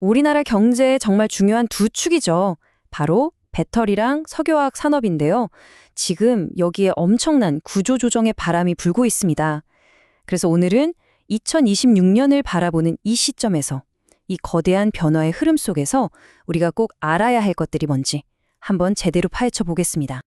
우리나라 경제에 정말 중요한 두 축이죠. 바로 배터리랑 석유화학 산업인데요. 지금 여기에 엄청난 구조조정의 바람이 불고 있습니다. 그래서 오늘은 2026년을 바라보는 이 시점에서 이 거대한 변화의 흐름 속에서 우리가 꼭 알아야 할 것들이 뭔지 한번 제대로 파헤쳐 보겠습니다.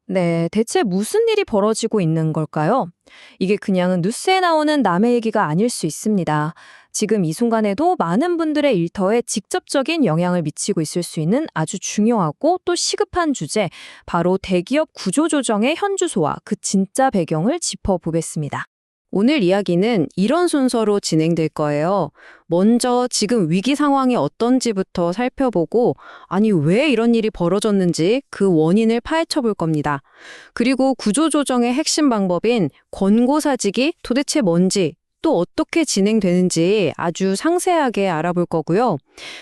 네, 대체 무슨 일이 벌어지고 있는 걸까요? 이게 그냥 뉴스에 나오는 남의 얘기가 아닐 수 있습니다. 지금 이 순간에도 많은 분들의 일터에 직접적인 영향을 미치고 있을 수 있는 아주 중요하고 또 시급한 주제, 바로 대기업 구조조정의 현주소와 그 진짜 배경을 짚어보겠습니다. 오늘 이야기는 이런 순서로 진행될 거예요. 먼저 지금 위기 상황이 어떤지부터 살펴보고, 아니, 왜 이런 일이 벌어졌는지 그 원인을 파헤쳐 볼 겁니다. 그리고 구조조정의 핵심 방법인 권고사직이 도대체 뭔지, 또 어떻게 진행되는지 아주 상세하게 알아볼 거고요.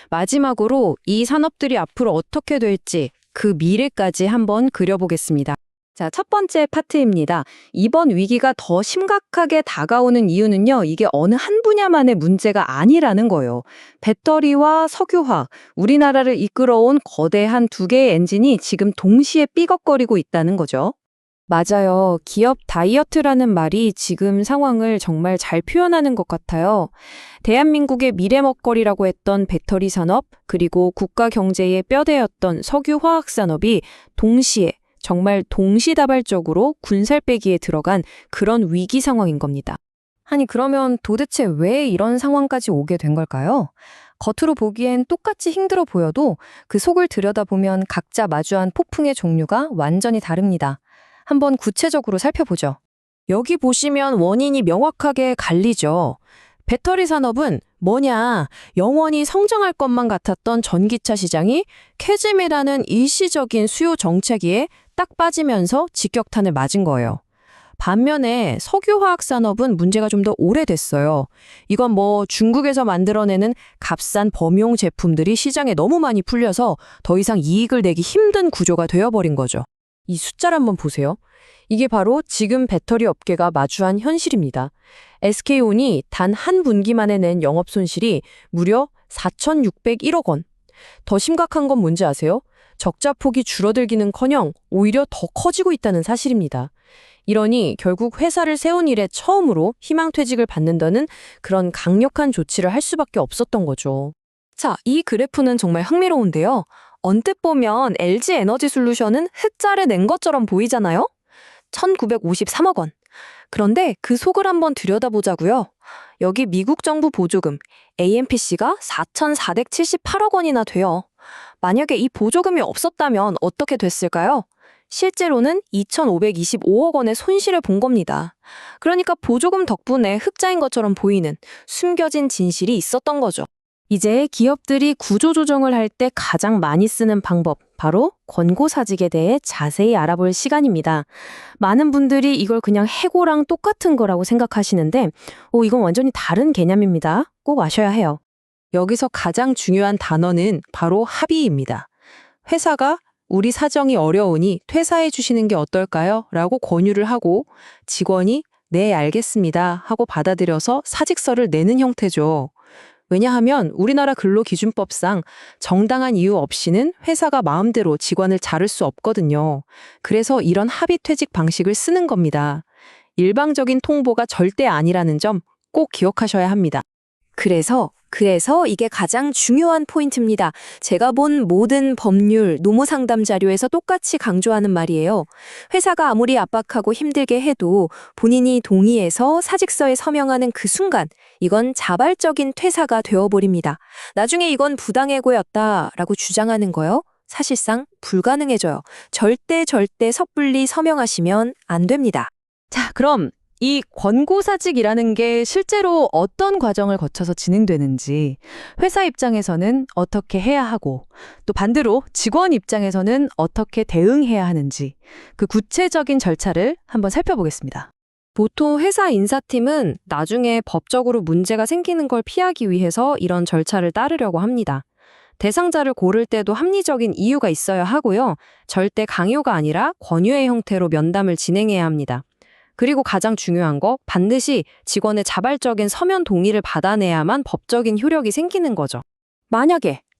마지막으로 이 산업들이 앞으로 어떻게 될지 그 미래까지 한번 그려보겠습니다. 자, 첫 번째 파트입니다. 이번 위기가 더 심각하게 다가오는 이유는요, 이게 어느 한 분야만의 문제가 아니라는 거예요. 배터리와 석유화학, 우리나라를 이끌어온 거대한 두 개의 엔진이 지금 동시에 삐걱거리고 있다는 거죠. 맞아요. 기업 다이어트라는 말이 지금 상황을 정말 잘 표현하는 것 같아요. 대한민국의 미래 먹거리라고 했던 배터리 산업, 그리고 국가 경제의 뼈대였던 석유 화학 산업이 동시에 정말 동시다발적으로 군살빼기에 들어간 그런 위기 상황인 겁니다. 아니, 그러면 도대체 왜 이런 상황까지 오게 된 걸까요? 겉으로 보기엔 똑같이 힘들어 보여도 그 속을 들여다보면 각자 마주한 폭풍의 종류가 완전히 다릅니다. 한번 구체적으로 살펴보죠. 여기 보시면 원인이 명확하게 갈리죠. 배터리 산업은 뭐냐, 영원히 성장할 것만 같았던 전기차 시장이 캐즘이라는 일시적인 수요 정체기에 딱 빠지면서 직격탄을 맞은 거예요. 반면에 석유화학 산업은 문제가 좀 더 오래됐어요. 이건 뭐 중국에서 만들어내는 값싼 범용 제품들이 시장에 너무 많이 풀려서 더 이상 이익을 내기 힘든 구조가 되어버린 거죠. 이 숫자를 한번 보세요. 이게 바로 지금 배터리 업계가 마주한 현실입니다. SK온이 단 한 분기만에 낸 영업 손실이 무려 4,601억 원. 더 심각한 건 뭔지 아세요? 적자 폭이 줄어들기는커녕 오히려 더 커지고 있다는 사실입니다. 이러니 결국 회사를 세운 이래 처음으로 희망퇴직을 받는다는 그런 강력한 조치를 할 수밖에 없었던 거죠. 자, 이 그래프는 정말 흥미로운데요. 언뜻 보면 LG 에너지 솔루션은 흑자를 낸 것처럼 보이잖아요? 1,953억 원. 그런데 그 속을 한번 들여다보자고요. 여기 미국 정부 보조금 AMPC가 4,478억 원이나 돼요. 만약에 이 보조금이 없었다면 어떻게 됐을까요? 실제로는 2,525억 원의 손실을 본 겁니다. 그러니까 보조금 덕분에 흑자인 것처럼 보이는 숨겨진 진실이 있었던 거죠. 이제 기업들이 구조조정을 할 때 가장 많이 쓰는 방법, 바로 권고사직에 대해 자세히 알아볼 시간입니다. 많은 분들이 이걸 그냥 해고랑 똑같은 거라고 생각하시는데, 이건 완전히 다른 개념입니다. 꼭 아셔야 해요. 여기서 가장 중요한 단어는 바로 합의입니다. 회사가 우리 사정이 어려우니 퇴사해 주시는 게 어떨까요? 라고 권유를 하고 직원이 네, 알겠습니다 하고 받아들여서 사직서를 내는 형태죠. 왜냐하면 우리나라 근로기준법상 정당한 이유 없이는 회사가 마음대로 직원을 자를 수 없거든요. 그래서 이런 합의퇴직 방식을 쓰는 겁니다. 일방적인 통보가 절대 아니라는 점 꼭 기억하셔야 합니다. 그래서 이게 가장 중요한 포인트입니다. 제가 본 모든 법률, 노무상담 자료에서 똑같이 강조하는 말이에요. 회사가 아무리 압박하고 힘들게 해도 본인이 동의해서 사직서에 서명하는 그 순간, 이건 자발적인 퇴사가 되어버립니다. 나중에 이건 부당해고였다라고 주장하는 거요. 사실상 불가능해져요. 절대 섣불리 서명하시면 안 됩니다. 자, 그럼 이 권고사직이라는 게 실제로 어떤 과정을 거쳐서 진행되는지, 회사 입장에서는 어떻게 해야 하고, 또 반대로 직원 입장에서는 어떻게 대응해야 하는지, 그 구체적인 절차를 한번 살펴보겠습니다. 보통 회사 인사팀은 나중에 법적으로 문제가 생기는 걸 피하기 위해서 이런 절차를 따르려고 합니다. 대상자를 고를 때도 합리적인 이유가 있어야 하고요. 절대 강요가 아니라 권유의 형태로 면담을 진행해야 합니다. 그리고 가장 중요한 거, 반드시 직원의 자발적인 서면 동의를 받아내야만 법적인 효력이 생기는 거죠.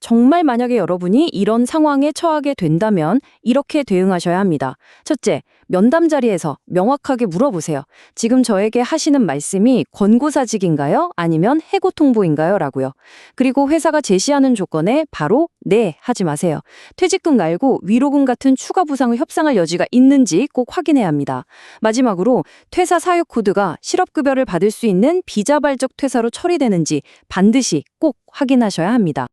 정말 만약에 여러분이 이런 상황에 처하게 된다면 이렇게 대응하셔야 합니다. 첫째, 면담 자리에서 명확하게 물어보세요. 지금 저에게 하시는 말씀이 권고사직인가요? 아니면 해고 통보인가요? 라고요. 그리고 회사가 제시하는 조건에 바로 네 하지 마세요. 퇴직금 말고 위로금 같은 추가 보상을 협상할 여지가 있는지 꼭 확인해야 합니다. 마지막으로 퇴사 사유 코드가 실업급여를 받을 수 있는 비자발적 퇴사로 처리되는지 반드시 꼭 확인하셔야 합니다.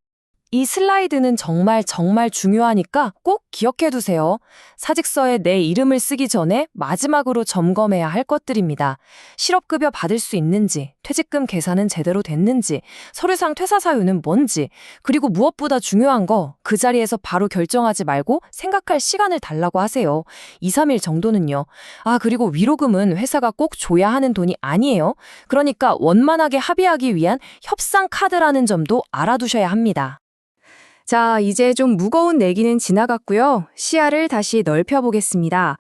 이 슬라이드는 정말 중요하니까 꼭 기억해두세요. 사직서에 내 이름을 쓰기 전에 마지막으로 점검해야 할 것들입니다. 실업급여 받을 수 있는지, 퇴직금 계산은 제대로 됐는지, 서류상 퇴사 사유는 뭔지, 그리고 무엇보다 중요한 거 그 자리에서 바로 결정하지 말고 생각할 시간을 달라고 하세요. 2, 3일 정도는요. 그리고 위로금은 회사가 꼭 줘야 하는 돈이 아니에요. 그러니까 원만하게 합의하기 위한 협상 카드라는 점도 알아두셔야 합니다. 자, 이제 좀 무거운 내기는 지나갔고요. 시야를 다시 넓혀보겠습니다.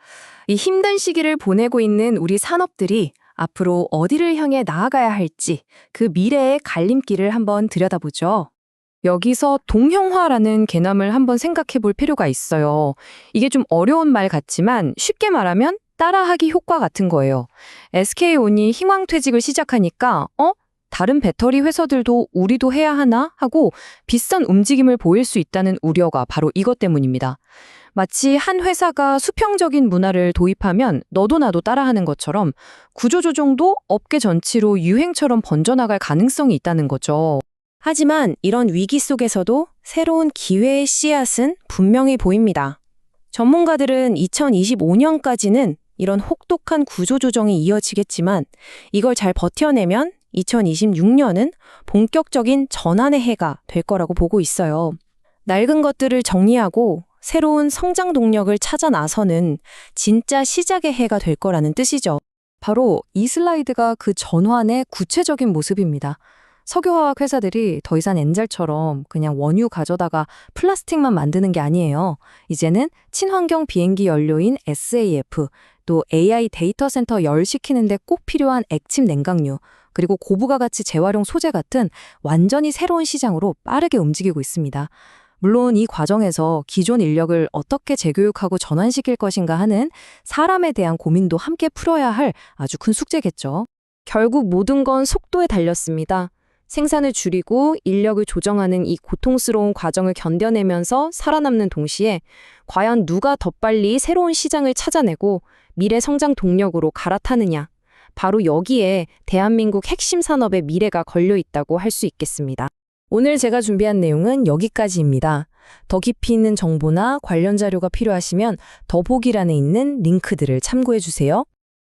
이 힘든 시기를 보내고 있는 우리 산업들이 앞으로 어디를 향해 나아가야 할지 그 미래의 갈림길을 한번 들여다보죠. 여기서 동형화라는 개념을 한번 생각해 볼 필요가 있어요. 이게 좀 어려운 말 같지만 쉽게 말하면 따라하기 효과 같은 거예요. SK온이 희망퇴직을 시작하니까 다른 배터리 회사들도 우리도 해야 하나 하고 비슷한 움직임을 보일 수 있다는 우려가 바로 이것 때문입니다. 마치 한 회사가 수평적인 문화를 도입하면 너도 나도 따라하는 것처럼 구조조정도 업계 전체로 유행처럼 번져나갈 가능성이 있다는 거죠. 하지만 이런 위기 속에서도 새로운 기회의 씨앗은 분명히 보입니다. 전문가들은 2025년까지는 이런 혹독한 구조조정이 이어지겠지만 이걸 잘 버텨내면 2026년은 본격적인 전환의 해가 될 거라고 보고 있어요. 낡은 것들을 정리하고 새로운 성장 동력을 찾아 나서는 진짜 시작의 해가 될 거라는 뜻이죠. 바로 이 슬라이드가 그 전환의 구체적인 모습입니다. 석유화학 회사들이 더 이상 엔젤처럼 그냥 원유 가져다가 플라스틱만 만드는 게 아니에요. 이제는 친환경 비행기 연료인 SAF, 또 AI 데이터 센터 열시키는데 꼭 필요한 액침 냉각유, 그리고 고부가 가치 재활용 소재 같은 완전히 새로운 시장으로 빠르게 움직이고 있습니다. 물론 이 과정에서 기존 인력을 어떻게 재교육하고 전환시킬 것인가 하는 사람에 대한 고민도 함께 풀어야 할 아주 큰 숙제겠죠. 결국 모든 건 속도에 달렸습니다. 생산을 줄이고 인력을 조정하는 이 고통스러운 과정을 견뎌내면서 살아남는 동시에 과연 누가 더 빨리 새로운 시장을 찾아내고 미래 성장 동력으로 갈아타느냐. 바로 여기에 대한민국 핵심 산업의 미래가 걸려 있다고 할 수 있겠습니다. 오늘 제가 준비한 내용은 여기까지입니다. 더 깊이 있는 정보나 관련 자료가 필요하시면 더보기란에 있는 링크들을 참고해 주세요.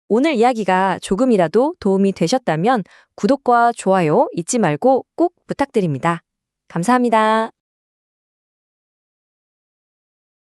오늘 이야기가 조금이라도 도움이 되셨다면 구독과 좋아요 잊지 말고 꼭 부탁드립니다. 감사합니다.